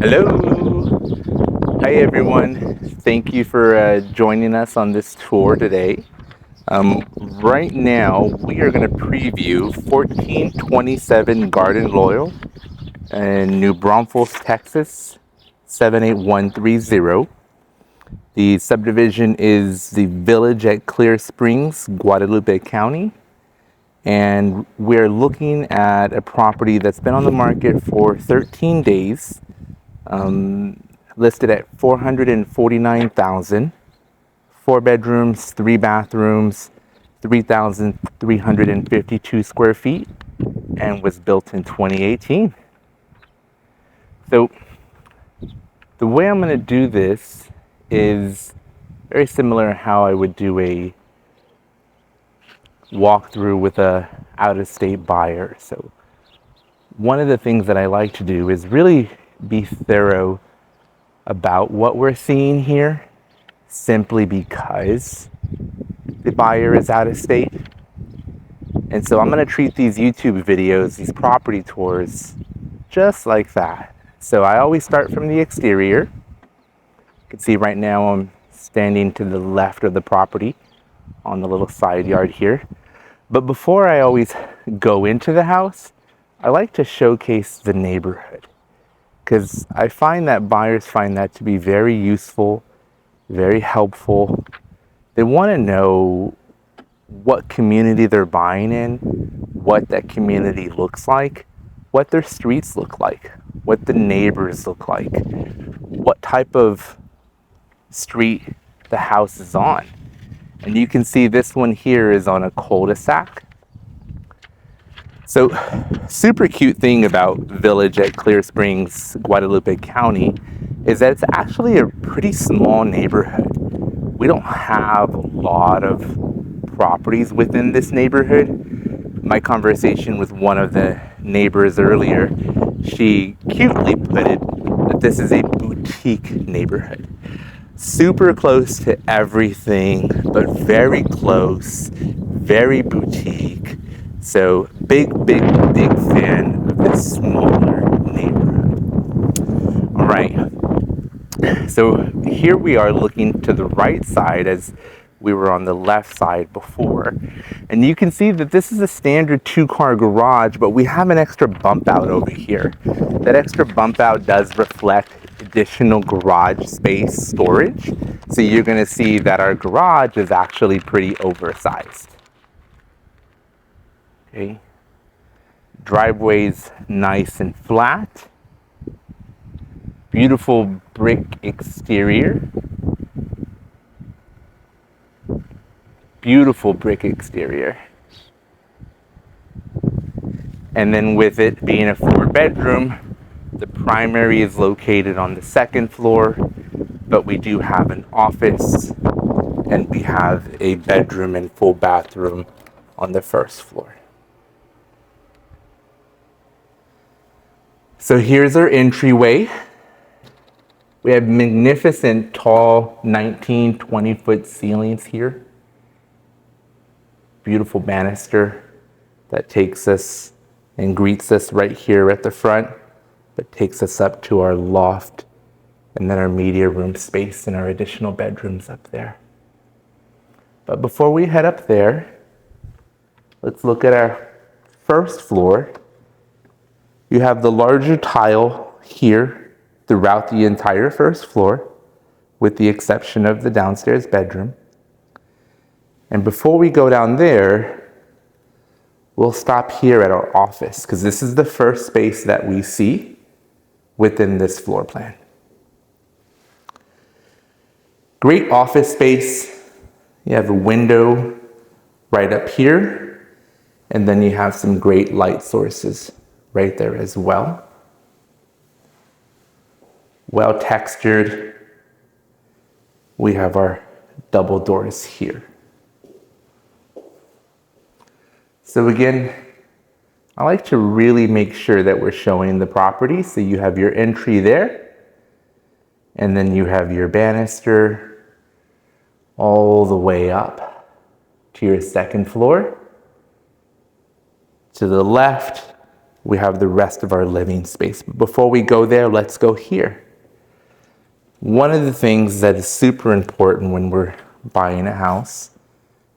Hello. Hi everyone. Thank you for joining us on this tour today. Right now we are going to preview 1427 Garden Loyal in New Braunfels, Texas 78130. The subdivision is the Village at Clear Springs, Guadalupe County. And we're looking at a property that's been on the market for 13 days. Listed at 449,000, 4 bedrooms, 3 bathrooms, 3,352 square feet, and was built in 2018. So the way I'm going to do this is very similar to how I would do a walkthrough with a out-of-state buyer. So one of the things that I like to do is really be thorough about what we're seeing here, simply because the buyer is out of state. And so I'm going to treat these YouTube videos, these property tours, just like that. So I always start from the exterior. You can see right now I'm standing to the left of the property on the little side yard here. But before I always go into the house, I like to showcase the neighborhood, because I find that buyers find that to be very useful, very helpful. They want to know what community they're buying in, what that community looks like, what their streets look like, what the neighbors look like, what type of street the house is on. And you can see this one here is on a cul-de-sac. So, super cute thing about Village at Clear Springs, Guadalupe County, is that it's actually a pretty small neighborhood. We don't have a lot of properties within this neighborhood. My conversation with one of the neighbors earlier, she cutely put it that this is a boutique neighborhood. Super close to everything, but very close, very boutique. So big fan of this smaller neighborhood. All right. So here we are looking to the right side as we were on the left side before. And you can see that this is a standard 2-car garage, but we have an extra bump out over here. That extra bump out does reflect additional garage space storage. So you're going to see that our garage is actually pretty oversized. Okay. Driveway's nice and flat. Beautiful brick exterior. Beautiful brick exterior. And then with it being a 4-bedroom, the primary is located on the 2nd floor, but we do have an office and we have a bedroom and full bathroom on the 1st floor. So here's our entryway. We have magnificent tall 19, 20-foot ceilings here. Beautiful banister that takes us and greets us right here at the front, but takes us up to our loft and then our media room space and our additional bedrooms up there. But before we head up there, let's look at our 1st floor. You have the larger tile here throughout the entire 1st floor, with the exception of the downstairs bedroom. And before we go down there, we'll stop here at our office, because this is the first space that we see within this floor plan. Great office space. You have a window right up here, and then you have some great light sources right there as well. Well textured. We have our double doors here. So again, I like to really make sure that we're showing the property. So you have your entry there, and then you have your banister all the way up to your 2nd floor. To the left, we have the rest of our living space. But before we go there, let's go here. One of the things that is super important when we're buying a house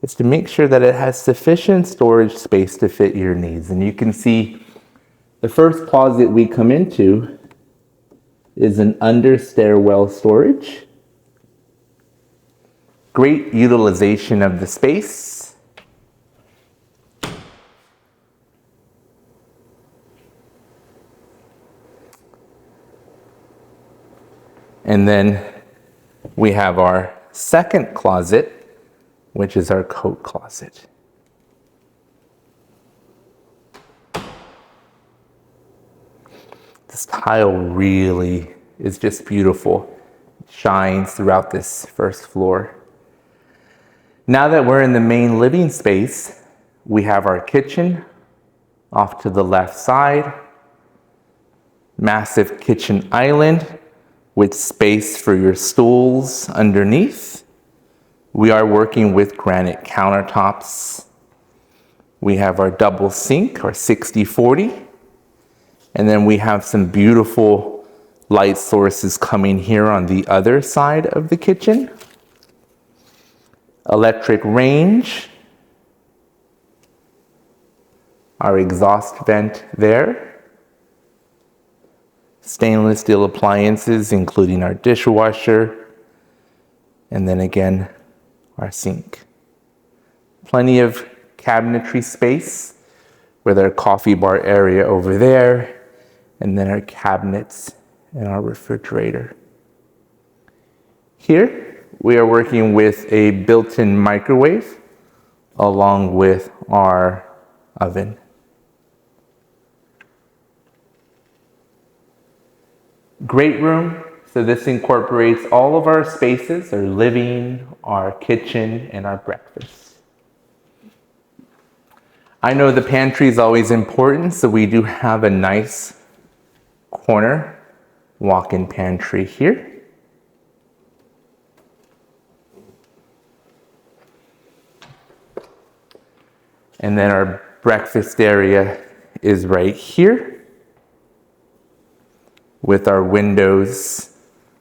is to make sure that it has sufficient storage space to fit your needs. And you can see the first closet we come into is an under stairwell storage. Great utilization of the space. And then we have our second closet, which is our coat closet. This tile really is just beautiful. It shines throughout this first floor. Now that we're in the main living space, we have our kitchen off to the left side. Massive kitchen island with space for your stools underneath. We are working with granite countertops. We have our double sink, our 60/40. And then we have some beautiful light sources coming here on the other side of the kitchen. Electric range. Our exhaust vent there. Stainless steel appliances, including our dishwasher. And then again, our sink. Plenty of cabinetry space with our coffee bar area over there. And then our cabinets and our refrigerator. Here, we are working with a built-in microwave along with our oven. Great room. So this incorporates all of our spaces, our living, our kitchen, and our breakfast. I know the pantry is always important, so we do have a nice corner walk-in pantry here. And then our breakfast area is right here with our windows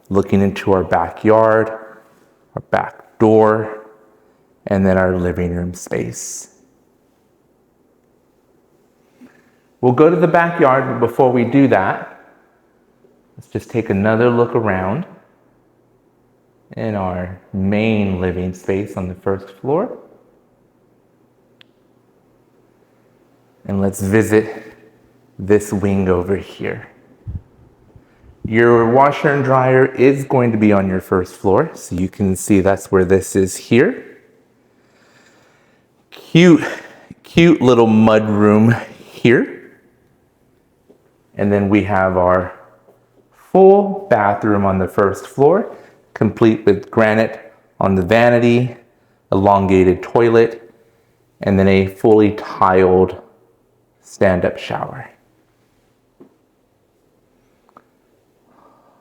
looking into our backyard, our back door, and then our living room space. We'll go to the backyard, but before we do that, let's just take another look around in our main living space on the first floor. And let's visit this wing over here. Your washer and dryer is going to be on your first floor, so you can see that's where this is here. Cute little mud room here. And then we have our full bathroom on the first floor, complete with granite on the vanity, elongated toilet, and then a fully tiled stand-up shower.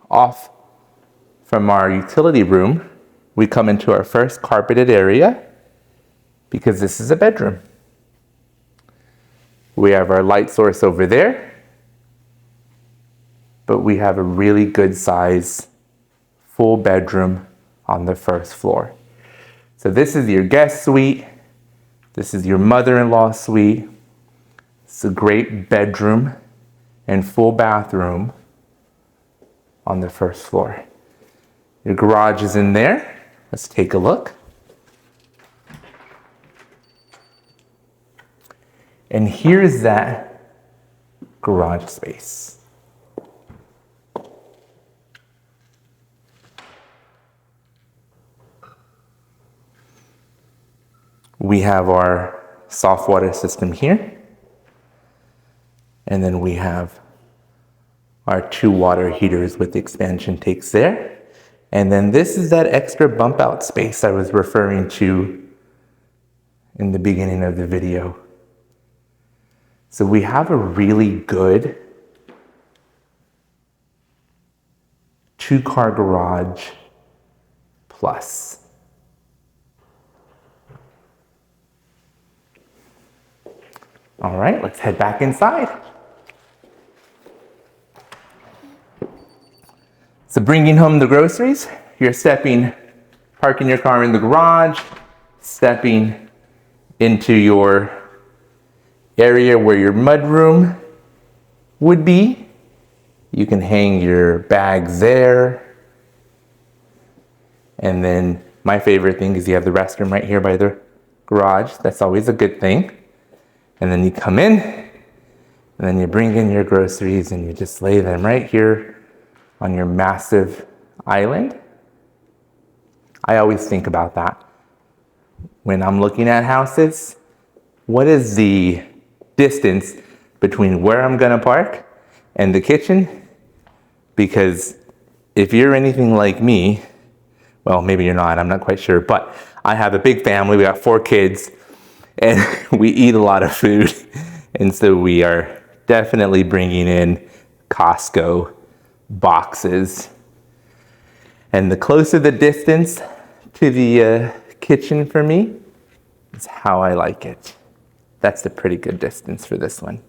Off from our utility room, we come into our first carpeted area because this is a bedroom. We have our light source over there, but we have a really good size full bedroom on the first floor. So this is your guest suite. This is your mother-in-law suite. It's a great bedroom and full bathroom on the first floor. Your garage is in there. Let's take a look. And here's that garage space. We have our soft water system here. And then we have our 2 water heaters with expansion tanks there. And then this is that extra bump out space I was referring to in the beginning of the video. So we have a really good 2-car garage plus. All right, let's head back inside. So bringing home the groceries, you're parking your car in the garage, stepping into your area where your mudroom would be. You can hang your bags there. And then my favorite thing is you have the restroom right here by the garage. That's always a good thing. And then you come in, and then you bring in your groceries and you just lay them right here on your massive island. I always think about that when I'm looking at houses. What is the distance between where I'm gonna park and the kitchen? Because if you're anything like me, well, maybe you're not, I'm not quite sure, but I have a big family, we got 4 kids, and we eat a lot of food. And so we are definitely bringing in Costco boxes. And the closer the distance to the kitchen for me is how I like it. That's a pretty good distance for this one.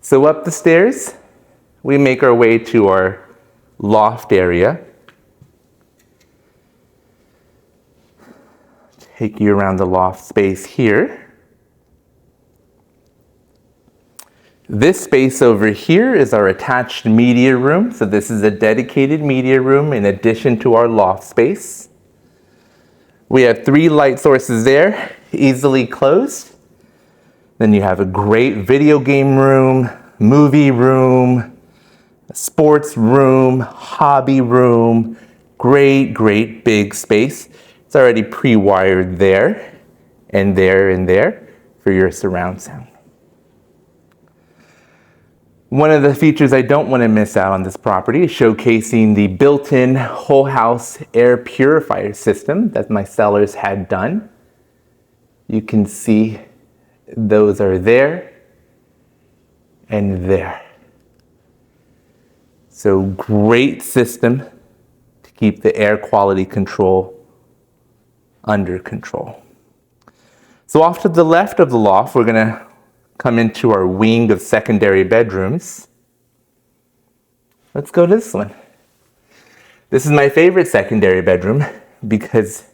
So up the stairs, we make our way to our loft area. Take you around the loft space here. This space over here is our attached media room. So this is a dedicated media room in addition to our loft space. We have 3 light sources there, easily closed. Then you have a great video game room, movie room, sports room, hobby room, great big space. It's already pre-wired there and there and there for your surround sound. One of the features I don't want to miss out on this property is showcasing the built-in whole house air purifier system that my sellers had done. You can see those are there and there. So great system to keep the air quality control under control. So off to the left of the loft, we're gonna come into our wing of secondary bedrooms. Let's go to this one. This is my favorite secondary bedroom because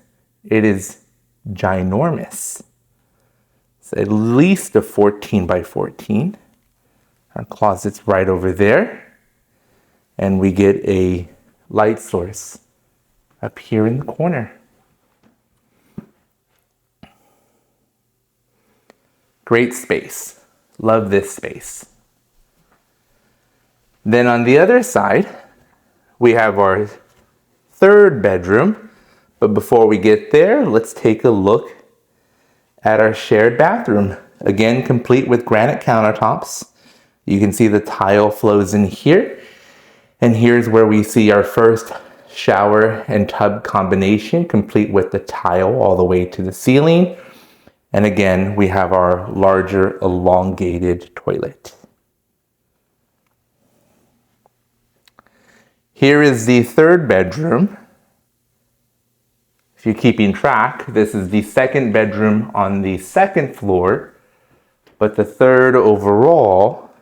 it is ginormous. It's at least a 14 by 14. Our closet's right over there. And we get a light source up here in the corner. Great space. Love this space. Then on the other side, we have our 3rd bedroom. But before we get there, let's take a look at our shared bathroom. Again, complete with granite countertops. You can see the tile flows in here. And here's where we see our first shower and tub combination, complete with the tile all the way to the ceiling. And again, we have our larger elongated toilet. Here is the 3rd bedroom. If you're keeping track, this is the 2nd bedroom on the 2nd floor, but the 3rd overall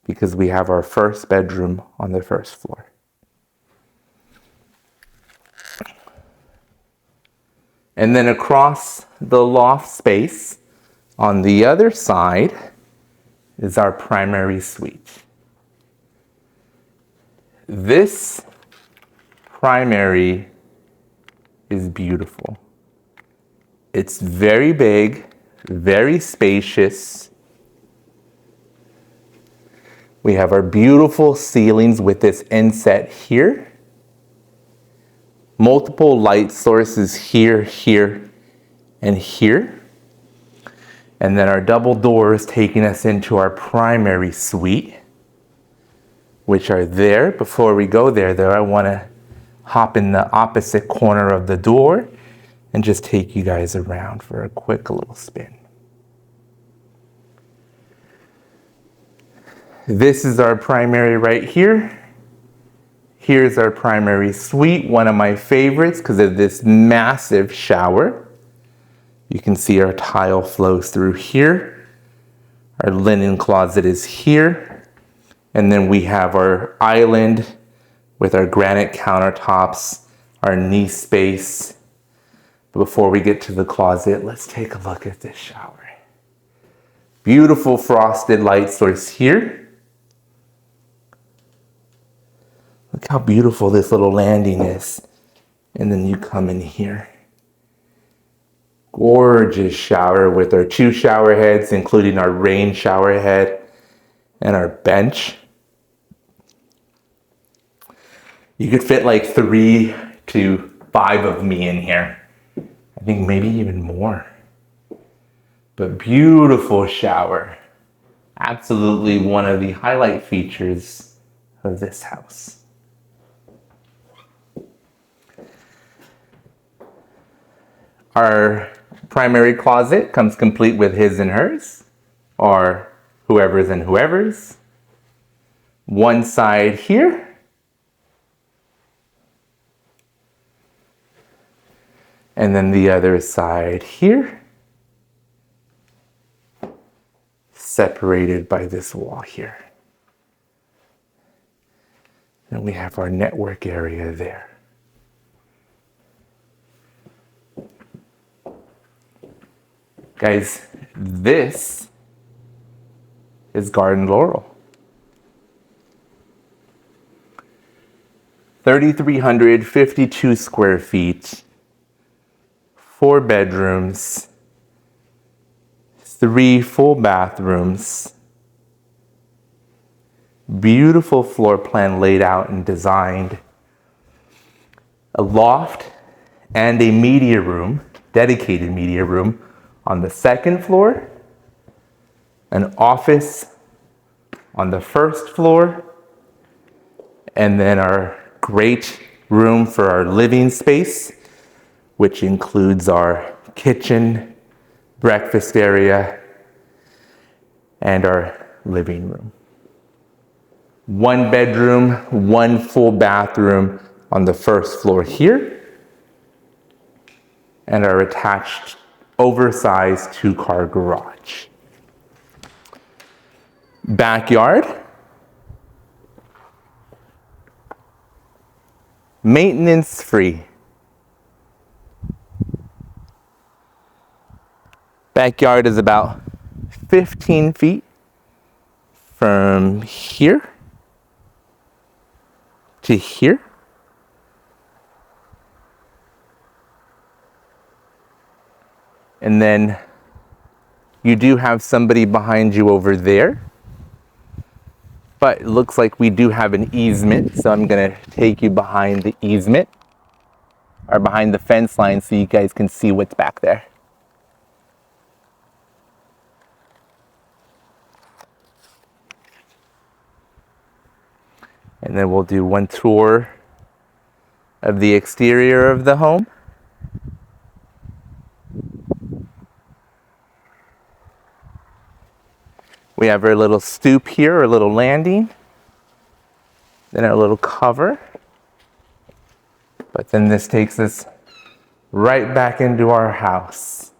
because we have our 1st bedroom on the 1st floor. And then across the loft space on the other side is our primary suite. This primary is beautiful. It's very big, very spacious. We have our beautiful ceilings with this inset here. Multiple light sources here, here, and here. And then our double doors taking us into our primary suite, which are there. Before we go there though, I want to hop in the opposite corner of the door and just take you guys around for a quick little spin. This is our primary right here. Here's our primary suite, one of my favorites because of this massive shower. You can see our tile flows through here. Our linen closet is here. And then we have our island with our granite countertops, our knee space. Before we get to the closet, let's take a look at this shower. Beautiful frosted light source here. Look how beautiful this little landing is. And then you come in here. Gorgeous shower with our 2 shower heads, including our rain shower head and our bench. You could fit like 3 to 5 of me in here. I think maybe even more. But beautiful shower. Absolutely one of the highlight features of this house. Our primary closet comes complete with his and hers, or whoever's and whoever's. One side here. And then the other side here, separated by this wall here. And we have our network area there. Guys, this is Garden Laurel. 3,352 square feet. 4 bedrooms, 3 full bathrooms, beautiful floor plan laid out and designed, a loft and a media room, dedicated media room on the 2nd floor, an office on the 1st floor, and then our great room for our living space, which includes our kitchen, breakfast area, and our living room. 1 bedroom, 1 full bathroom on the 1st floor here, and our attached oversized 2-car garage. Backyard. Maintenance free. Backyard is about 15 feet from here to here. And then you do have somebody behind you over there. But it looks like we do have an easement, so I'm gonna take you behind the easement, or behind the fence line, so you guys can see what's back there. And then we'll do one tour of the exterior of the home. We have our little stoop here, our little landing, then our little cover. But then this takes us right back into our house.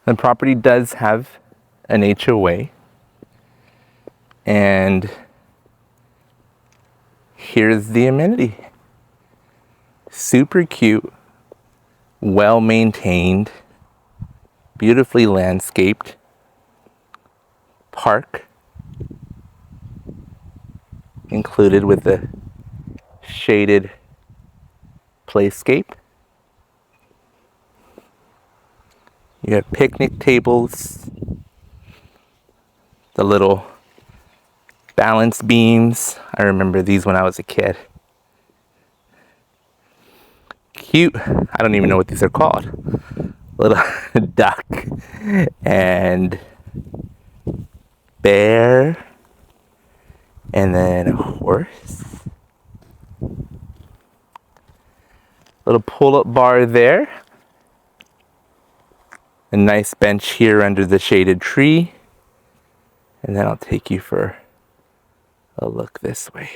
The property does have an HOA, and here's the amenity. Super cute, well maintained, beautifully landscaped park included with the shaded playscape. You have picnic tables, the little balance beams. I remember these when I was a kid. Cute. I don't even know what these are called. Little duck and bear, and then a horse. Little pull-up bar there. A nice bench here under the shaded tree. And then I'll take you for a look this way.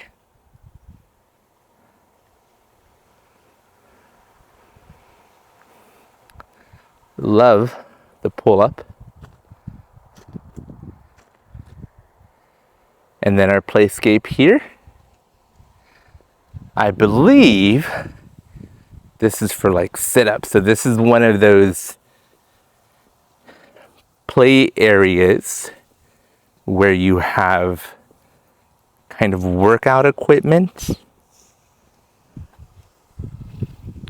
Love the pull-up. And then our playscape here. I believe this is for like sit-ups. So this is one of those play areas where you have kind of workout equipment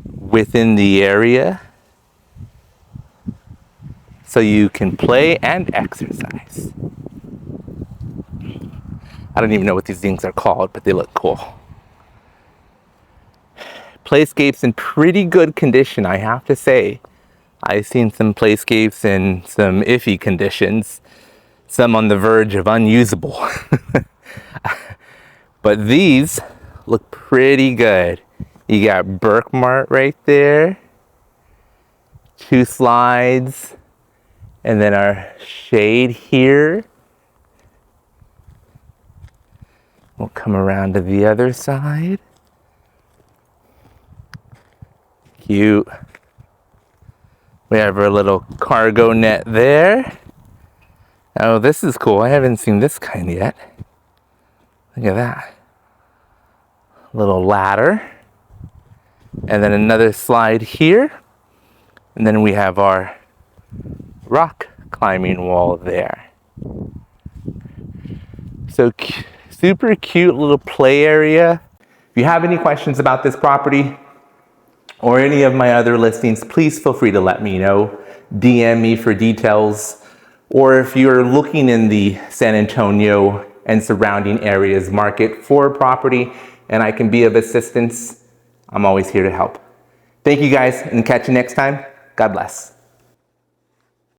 within the area, so you can play and exercise. I don't even know what these things are called, but they look cool. Playscape's in pretty good condition, I have to say. I've seen some playscapes in some iffy conditions, some on the verge of unusable. But these look pretty good. You got Berkmart right there, 2 slides, and then our shade here. We'll come around to the other side. Cute. We have our little cargo net there. Oh, this is cool. I haven't seen this kind yet. Look at that. Little ladder. And then another slide here. And then we have our rock climbing wall there. So super cute little play area. If you have any questions about this property or any of my other listings, please feel free to let me know. DM me for details. Or if you're looking in the San Antonio and surrounding areas market for a property and I can be of assistance, I'm always here to help. Thank you guys, and catch you next time. God bless.